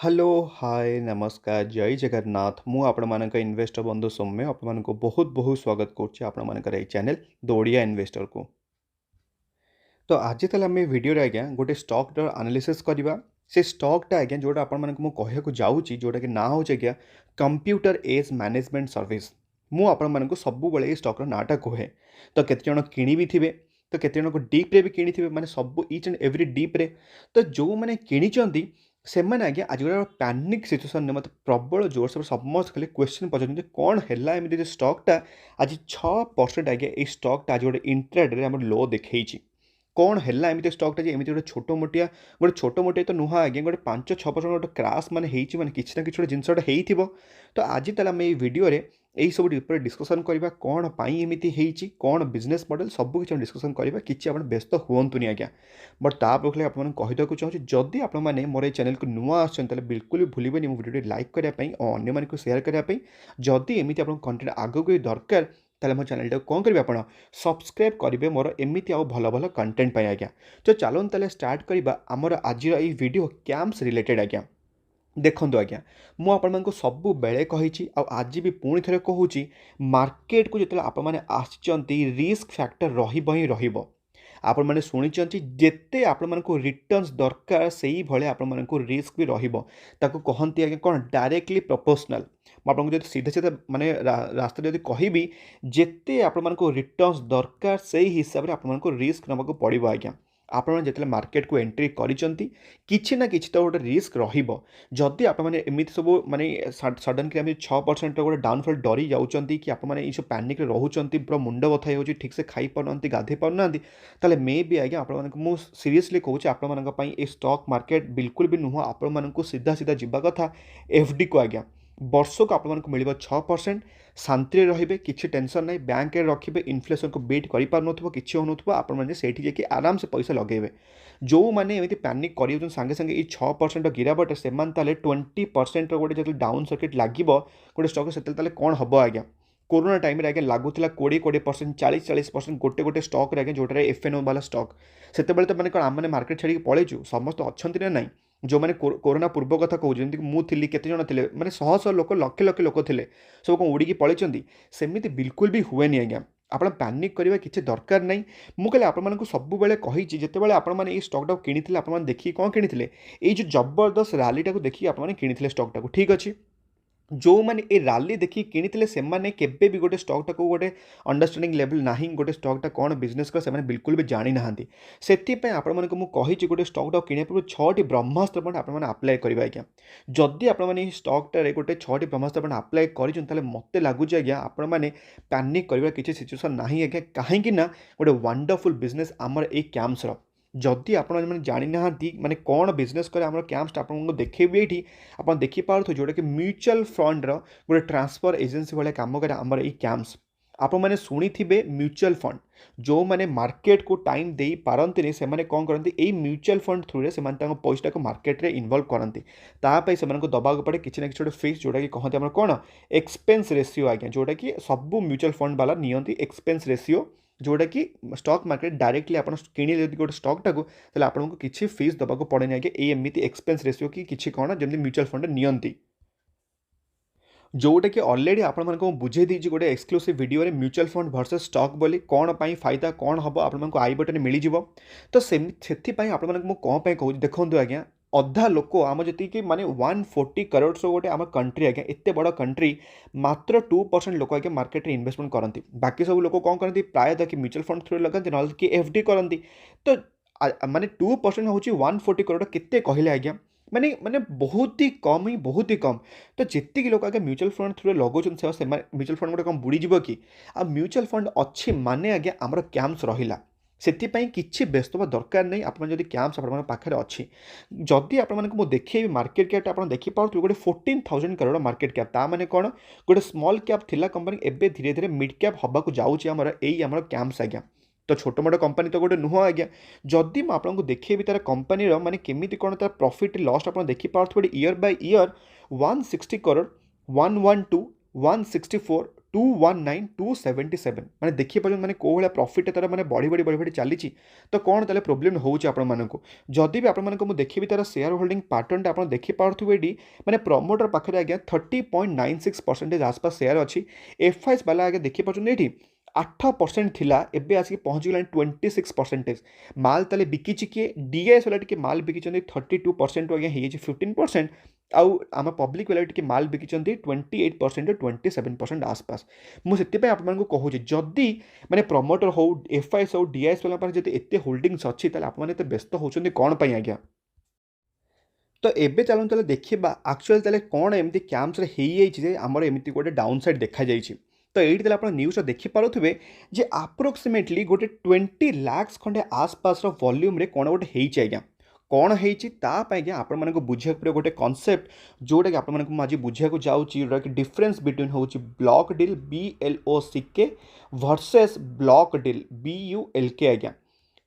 Hello hi नमस्कार जय जगन्नाथ मु आपण इन्वेस्टर बंधु सौम्य आपण बहुत बहुत स्वागत करुच्चे आपण चैनल द ओडिया इन्वेस्टर को। तो आज ताले आम वीडियो आज्ञा गोटे स्टॉक एनालिसिस करवा से स्टॉकटा आज्ञा जोटा आपण कहूँ जाऊँगी जोटा कि ना हूँ आज्ञा कंप्यूटर एज मैनेजमेंट सर्विस। मु आपण सब ये स्टॉक नाटा कहे तो केते जण किणी भी थे तो केते जण डीप्रे भी किणी थे माने सब ईच एंड एवरी डीप्रे तो जो मैंने किणी से मैंने आज्ञा आज गोटे पैनिक सिचुएसन मत प्रबल जोर से समस्त खाली क्वेश्चन पचार कौन है एमती स्टॉकटा आज 6% आज्ञा ये स्टॉकटा आज गोटे इंट्राडे आम लो देखी कौन है एमती स्टॉकटा एमती गोटे छोट मोटिया तो नुह आज्ञा गोटे 5-6% गोटे क्राश माने माने किसी ना कि जिनसटा हो। तो आज ताले आम ये वीडियो यही सब डिस्कसन करवा कौन पाई एमती होती कौन बिजनेस मॉडल सब किसी डिस्कसन करवा किसी आप व्यस्त हुंतुनि आज्ञा। बट तापरे आप कहीदेक चाहिए जदि आपने मोर ये चैनल को नुआ आसते बिल्कुल भी भूलें मो वीडियो लाइक करने और अन्य सेयार करने जदि एमती आप कंटेंट आगक दरकार ताले मो चैनल कौन करेंगे आप सब्सक्राइब करेंगे मोर एमती आउ भल भल कंटेंट आज्ञा। तो चलो ताले स्टार्ट करवा आमर आज ये वीडियो कैंप्स रिलेटेड आज्ञा। देखो आज्ञा मु आपको सब बेले कही आज भी पुणी थे कहूँ मार्केट को जो आपने रिस्क फैक्टर रही आपण मैंने शुणी जिते आपण रिटर्न्स दरकार से भाई आपण रिस्क भी रही कहती आज्ञा कौन डायरेक्टली प्रोपोर्शनल मुझे सीधे सीधे माने रास्ता जब कहि जिते आपण रिटर्न्स दरकार से हिसाब से आपण रिस्क नवाक पड़ो आज्ञा। आपण जिते मार्केट को एंट्री करिसेंती किछि ना किछि तो गोटे रिस्क रहिबो जदि आपण माने एमिति सब माने सडन कि आम 6% गोटे डाउनफॉल डरी जाउचंती कि आपण माने ई सब पैनिक रे रहउचंती पूरा मुंड बथा होउची ठीक से खाई पारनंती गाधे पारनंती ताले मे भी आज्ञा आपण मानक मु सीरियसली कहूची आपण मानक पई ए स्टॉक मार्केट बिल्कुल भी नुह आपण मानक सीधा सीधा जिबा कथा एफडी को आज्ञा वर्ष को आप मिल 6% शांति रे किसी टेंशन नहीं बैंक रे रखिए इन्फ्लेशन को बीट कर कि होती आराम से पैसा लगे जो मैंने एमती पैनिक कर सांगे सांगे ये 6% गिरावट से 20% गोटे जो डाउन सर्किट लगे गोटे स्टॉक से कौन हम आज्ञा कोरोना टाइम आज्ञा लगुला 20% 40% गोटे गोटे स्टॉक आज्ञा जोटा एफएनओ वाला स्टॉक से तो मैंने कौन आम मार्केट छाड़ी पलैचु समस्त अच्छा ना ना जो मैंने कोरोना पूर्व कथा कहूँ जमीक मुझे केते जण थे मैंने शह शह लोक लक्ष लक्ष लोक थे सब कौन उड़ी पलैंती सेमती बिल्कुल भी हुए आज्ञा। आप पैनिक करवा किसी दरकार नहीं मुझे आपको सब कही जिते आपने स्टॉकटा किनी आप देखिए कौन किनी ये जो जबरदस्त रैलीटा को देखिए आपने किनी स्टॉकटा ठीक अच्छे जो मैंने ये रैली देखिए किनी से केबे भी गोटे स्टॉकटा को गोटे अंडरस्टैंडिंग लेवल ना गोटे स्टॉकटा कौन बिजनेस कर से बिल्कुल भी जानी ना से मुझे गोटे स्टॉकटा कि पूर्व 6टी ब्रह्मास्त्र पॉइंट आपने आप्लाय करेंगे आज्ञा। जदि आपने स्टॉकटारे गोटे 6टी ब्रह्मास्त्र पॉइंट आप्लाय कर मत लगुच आज्ञा आपने पैनिक कर किसी सिचुएसन ना आज्ञा कहीं गोटे वंडरफुल बिजनेस आमर ए कैंप्सर जदि आप जानी ना माने कौन बिजनेस करे आम कैंप्स आपको देखेबी ये आप देखिपार जोटा कि म्यूचुअल फंड गोटे ट्रांसफर एजेंसी भाई कम करे आमर ये कैंप्स आप मैंने शुणी थे म्यूचुअल फंड जो मैंने मार्केट को टाइम दे पारती से कौन करती यही म्यूचुअल फंड थ्रू से पैसा को मार्केट में इनवल्व करती तापाई से दबा पड़े किसी ना कि फिक्स जोटा कि कहते हैं कौन एक्सपेंस रेशियो आज्ञा जोटा कि सब म्यूचुअल फंड वाला नियंती एक्सपेंस रेशियो जोटा कि स्टॉक मार्केट डायरेक्टली आप किणिले गोटे स्टॉकटा को आपको किसी फीस दबाक पड़े आज्ञा ये एमती एक्सपेंस रेशियो कि किसी कौन जमी म्यूचुअल फंड नियंती जोटा कि ऑलरेडी आपको बुझे दी गोटे एक्सक्लूसिव वीडियो रे म्यूचुअल फंड वर्सेस स्टॉक बोली कौन पाई फायदा कौन हम आपको आई बटन मिल जाव तो से आपको कौन कहूँ देखो आज्ञा अधा लोक आम जी माने 140 करोड़ गोटे आम कंट्री आज्ञा एत बड़ कंट्री मात्र 2% लोक आज्ञा मार्केट में इन्वेस्टमेंट करती बाकी सब लोक कौन करती प्रायतः कि म्यूचुअल फंड थ्रू लगाती ना कि एफडी करती तो माने 2% हूँ 140 करोड़ केते कहले आज्ञा माने माने बहुत ही कम तो जितकी लोग आगे म्यूचुअल फंड थ्रू लगाउछन से म्यूचुअल फंड गोटे कम बुड़ीज कि आ म्यूचुअल फंड अच्छी माने आज्ञा आमर कैंप्स रहिला से किसी व्यस्त हवा दरकार नहीं आप कैंप्स पाखे अच्छी जदि आपको देखिए मार्केट कैप आप देखिए गोटे 14,000 करोड़ मार्केट कैप ता माने कौन गोटे स्मॉल कैप थिला कंपनी एवं धीरे धीरे मिड कैप हवा जाऊँगी आमर कैंप्स आज्ञा। तो छोट मोट कंपनी तो गोटे नुह आज्ञा जदि मुझे देखिए तार कंपनी माने केमिति कौन तार प्रॉफिट लॉस आप देखिए ईयर बाय ईयर 160 करोड़ 112 164 219 277 माने देखिए पर्यंत माने को भलिया प्रॉफिट तार माने बढ़ी चली तो कौन ताले प्रोब्लेम होउची आपण मानकु जदि भी आपण मानकु मु देखिबी तार शेयर होल्डिंग पैटर्न आपण देखि पारथुबे एडी माने प्रमोटर पाखरे आज्ञा 30.96% आसपास शेयर अच्छी एफआईएस वाला आगे देखि पाछन एठी 8% थिला एबे आसी पहुंच गला 26% माल ताले बिकिची किए डीएस वाला टिके माल बिकिचंदी 32% आगे हे 15% आउ आम पब्लिक वाला टिके माल बिकिचंदी 28% 27% आसपास मुझे आपको कहूँ जदि माने प्रमोटर हो एफआईएस हो डीएस वाला पर जदि एते होल्डिंग्स अच्छी ताले आप माने व्यस्त होचंदी कोन पई आज्ञा तो एबे चलते देखा एक्चुअली ताले कौन एमती कैंप्स रे हेई जाइछि जे हमर एमती गोटे डाउन साइड देखा जाइछि तो ये आप न्यूज देखिपे जे आप्रोक्सीमेटली गोटे 20 लाख खंडे आसपास वॉल्यूम रे कौन गोटे होइछि आज्ञा कौन होइछि आपण मानको बुझिया पड़े गोटे कॉन्सेप्ट जोटा कि आपण मानको आज बुझिया जाऊँगी जोटा कि डिफरेंस बिटवीन होउछि block deal BLOCK versus block deal BULK आज्ञा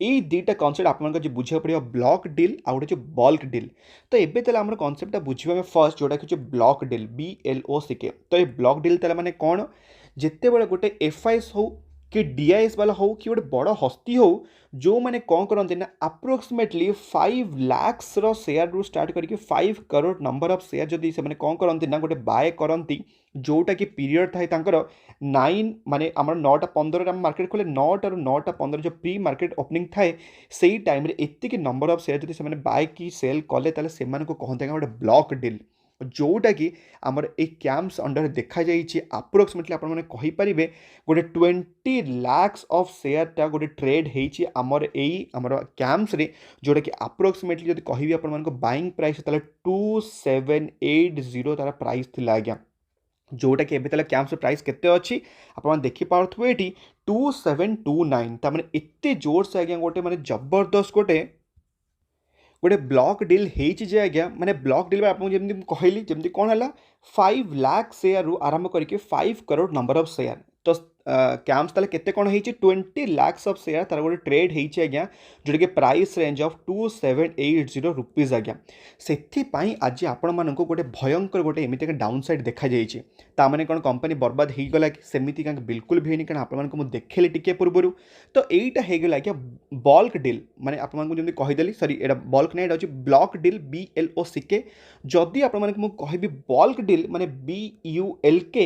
ये दुईटा कनसेप्ट आप बुझा पड़े ब्लॉक डील आ गए बल्क डील तो ये तेल आम कनसेप्टा बुझे फर्स्ट जोटा कि ब्लॉक डील BLOCK तो ये ब्लॉक डील तेल माने कौन जिते बड़े गोटे एफआईएस हो कि डीआईएस वाला हो कि गोटे बड़ हस्ती हो जो मैंने कौन करते ना अप्रोक्सीमेटली 5 लाख शेयर रू स्टार्ट करके 5 करोड़ नंबर ऑफ शेयर जदि से मैंने कौन करते ना गोटे बाय करती जोटा कि पीरियड थाए 9 माने आम 9:15 मार्केट खोले 9 रू 9:15 जो प्री मार्केट ओपनिंग थाए से टाइम एतिक नंबर ऑफ शेयर जब से बाय कि सेल कले कहते गोटे ब्लॉक डील जोटा कि आमर ए कैंप्स अंडर देखा जाइए अप्रोक्सीमेटली आप कहींपारे गोटे 20 लाख ऑफ शेयर गोटे ट्रेड होती आमर कैंप्स रे जोटा कि अप्रोक्सीमेटली जब कहि आपण बाइंग प्राइस 2780 तार प्राइस थिला आज्ञा जोटा कि एबे कैंप्स प्राइस केते अच्छी आप देखिपे ये 2729 तार एते जोर से आज्ञा गोटे माने जबरदस्त गोटे ब्लॉक डील होइछि आज्ञा माने ब्लॉक डील आपको जमी कहली जमी कौन है 5 लाख शेयर रू आरंभ करके 5 करोड़ नंबर ऑफ शेयर तो कैंप्स ताले केते कौन होइछि 20 लाख ऑफ शेयर तार गोटे ट्रेड होइछि आज्ञा जोटा कि प्राइस रेंज ऑफ 2780 रुपीज आज्ञा सेथिपाई आज आपण मानको गोटे भयंकर गोटे एमिति डाउन साइड देखा जाइछि ता माने कोन कंपनी बर्बाद हो गला कि सेमिति का बिल्कुल भी नहीं कारण आपण मानको मु देखले टिके पूर्वरु तो एटा हे गला कि बल्क डील माने आपण मानको जंदी कहिदेली सॉरी एटा बल्क नै एटा अछि ब्लॉक डील BLOCK जदि आपण मानको मु कहबी बल्क डील माने BULK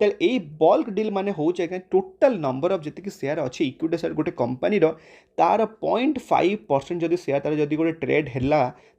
तेल ए बल्क डील माने होचे टोटल नंबर ऑफ जी शेयर अच्छी इक्विटी शेयर गोटे कंपनी तार 0.5% जदि शेयर तार जदि गोटे ट्रेड है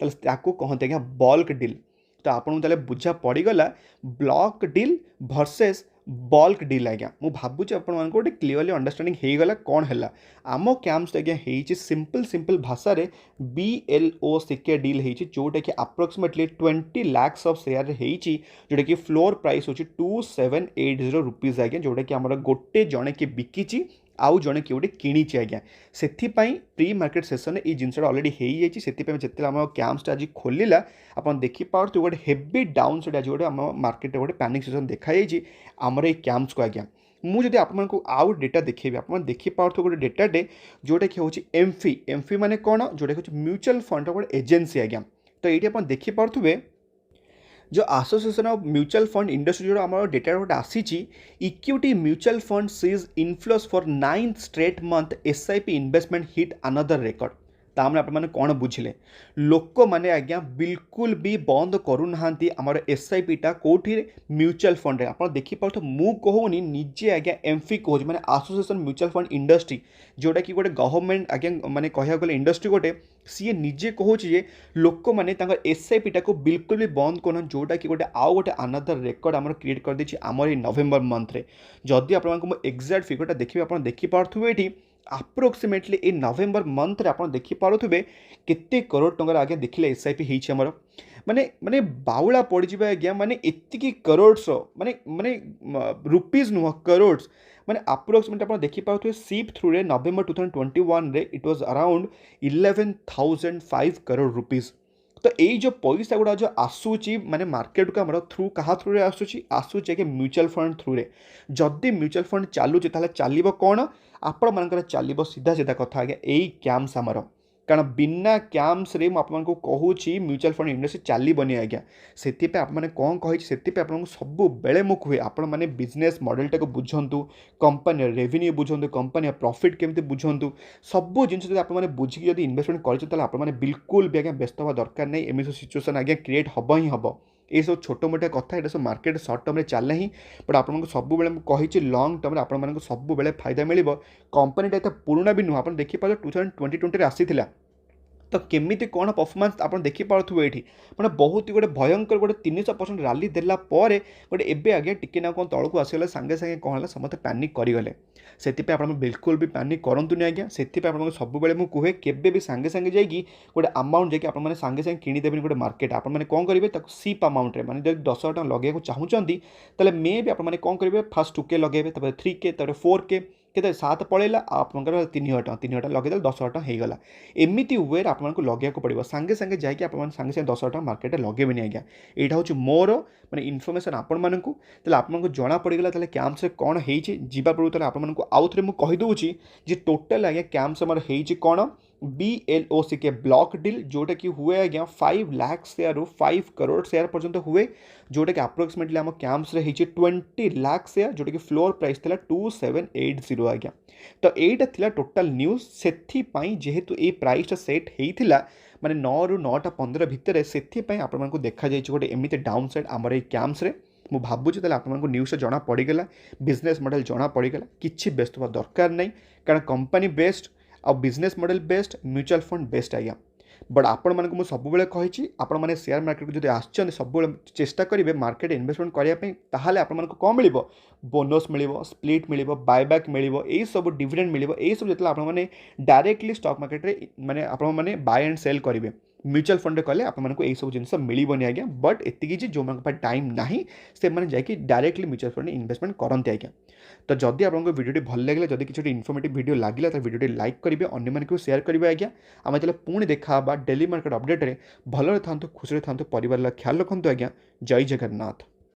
कहते हैं बल्क डील तो आपको बुझा पड़गला block deal versus bulk deal आज्ञा मु भावुची आपन गोटे क्लीयरली अंडरस्टैंडिंग हो गला कौन है आम कैंप्स आज्ञा होइछि सिंपल भाषा रे BLOCK डील होइछि जोटा कि अप्रोक्सीमेटली 20 लाख ऑफ शेयर होइछि जोटा कि फ्लोर प्राइस होछि 2780 रुपीज आज्ञा जोटा कि आमर गोटे जणे कि बिकिछि आउ जड़े किए गोटे किणी आज्ञा से प्री मार्केट सेसन ये जिनसा अलरेडी हो जाइए से जिते आम कैंप्स आज खोलला आप देखिपे गोटे हेवी डाउन साइड आज गोटे आम मार्केट गोटे पैनिक सेसन देखा आमर ये कैंप्स को आज्ञा मुझे आपको आउ डेटा देखी आप देखिपे गोटे डेटाटे जोटा कि हूँ एमफी माने कौन जोटा कि म्यूचुअल फंड गोटे एजेन्सी आज्ञा तो ये आप देखिपे जो association of mutual fund industry जो आम डेटा गोटे आसी equity mutual fund sees inflows for 9th straight month SIP investment hit another record तामने आपने कौन बुझे लोक मैंने आज्ञा बिल्कुल भी बंद करूना आमर SIP टा कौटी म्यूचुअल फंड आप देखिपे मु कहूनी निजे आज्ञा एमफी कहूँ मैंने एसोसिएशन म्यूचुअल फंड इंडस्ट्री जोटा कि गोटे गवर्नमेंट आज्ञा माने कह गले इंडस्ट्री गोटे सी निजे कहूँ जे लोक मैंने SIP टा को बिल्कुल भी बंद करना जोटा कि गोटे आउ गोटे अनदर रेकर्ड आम क्रिएट कर देछि आमर ये नवेम्बर मंथ रे जदि आपको एक्जाक्ट फिगरटा देखिए आप देखिपे ये अप्रोक्सीमेटली ए नवेम्बर मंथ रे आप देखिपे केते करोड़ टंकार आगे देखिले SIP होइछि हमर माने माने बाउला पड़ जाए आज्ञा माने एतिकी करोड्स माने माने रुपीज नुह करोड्स माने अप्रोक्सीमेट आप देखिपे सीप थ्रू रे नवेम्बर 2021 रे it was around 11,005 crore rupees तो यही जो पैसा गुड़ा जो आसूची माने मार्केट को आम थ्रू क्या थ्रू आसूची कि म्यूचुअल फंड थ्रू रे जदि म्यूचुअल फंड चलुचे चलो कौन आपण मान चलो सीधा सीधा कथा आज्ञा यही कैंप्स आमर कारण बिना क्याम्स रे आपको कहूँ म्यूचुअल फंड इंडस्ट्री चलबनी आज्ञा से आपने कौन कही से आपको सब बेले मुझे कहे आपण मैंने बिजनेस मॉडलटा को बुझंतु कंपनी रेवेन्यू बुझंतु कंपनी प्रॉफिट केमती बुझंतु सब जिन आपने बुझिकी जब इन्वेस्टमेंट कर बिल्कुल भी आज्ञा व्यस्त हवा दरकार नहीं एम सिचुएसन आज्ञा क्रिएट हम ही हम ये सब छोट मोटा कथा ये सब मार्केट सर्ट टर्म चले ही बट आपको सब कही लंग टर्म आप सब फायदा मिल कंपनीटा एत पुराना भी नुह आप देखिए 2020 आसी तो केमिति कौन परफॉर्मेंस आप देखिपे ये मैंने बहुत ही गोटे भयंकर गोटे 300% रैली देला गोटे एबे आगे टिके ना कौन तौक आसगले सांगे सांगे कौन है समस्त पैनिक करगले से बिल्कुल भी पैनिक करूँ आज्ञा से सब मुझे केवे भी सांगे सांगे जाकि गोटे अमाउंट जाकि आप सांगे सांगे किणीदेवे गोटे मार्केट आप कौन करेंगे सीप अमाउंट में जब 10,000 टଙ୍କା लगे चाहूँगी तेल मे भी आपने कौन करेंगे फास्ट 2K लगे 3K 4K के 7 पड़ेगा आपंकर 3,000 टଙ୍କା लगे 10,000 टଙ୍କା होगला एमती वे आपको लगे पड़ो सांगे सांगे जाकि आप सांगे सांगे 10,000 टଙ୍କା मार्केट लगेबे आज्ञा यहाँ हूँ मोर मैंने इनफर्मेशन आपण मानू आपको जना पड़गला कैंप्स कौन होगा पूर्व आपको आउ थे मुझे कहीदे जी टोटाल आज्ञा कैंप्स आमर कौन BLOCK ब्लॉक डील जोटा कि हुए आज्ञा 5 लाख शेयर 5 करोड़ शेयर पर्यंत हुए जोटा कि अप्रोक्सीमेटली आम कैंप्स 20 लाख शेयर जोटा कि फ्लोर प्राइस था 2780 आज्ञा तो यहीटा थिला टोटाल न्यूज से जेहेतु ये प्राइसटा सेट होता माने 9 ରୁ 9ଟା 15 भितर से आपको देखा गोटे एमती डाउन साइड आमर ये कैंप्स रे मु भावुँ तेल आपको न्यूज जना पड़गला बिजनेस मॉडल जना पड़गला किसी व्यस्त हवा दरकार नहीं कारण कंपनी बेस्ट आ business model best mutual fund best आज्ञा बट आपण मानक मुझे सब कही आपण मैंने शेयर मार्केट को जो आसछन सब चेष्टा करेंगे मार्केट इन्वेस्टमेंट करने ताहले आपण मानक कौन मिल बोनस मिल स्प्लिट मिल बायबैक मिल यही सब डिविडेंड मिल यही सब जो आपने डायरेक्टली स्टॉक मार्केट रे माने आपण माने बाय एंड सेल करेंगे म्यूचुअल फंड कले आपको यही सब जिन मिलबनी आज्ञा बट एति जो टाइम ना से जाकि डायरेक्टली म्यूचुअल फंड इन्वेस्टमेंट करते आज्ञा तो जदि आपको वीडियो भल लगे जदि किसी इनफॉर्मेटिव वीडियो लगे तो वीडियो लाइक करेंगे अन्य मानक शेयर करेंगे आज्ञा आम चलो पुणी देखा डेली मार्केट अपडेट भल था खुशी था परिवार ख्याल रखु आज्ञा जय जगन्नाथ।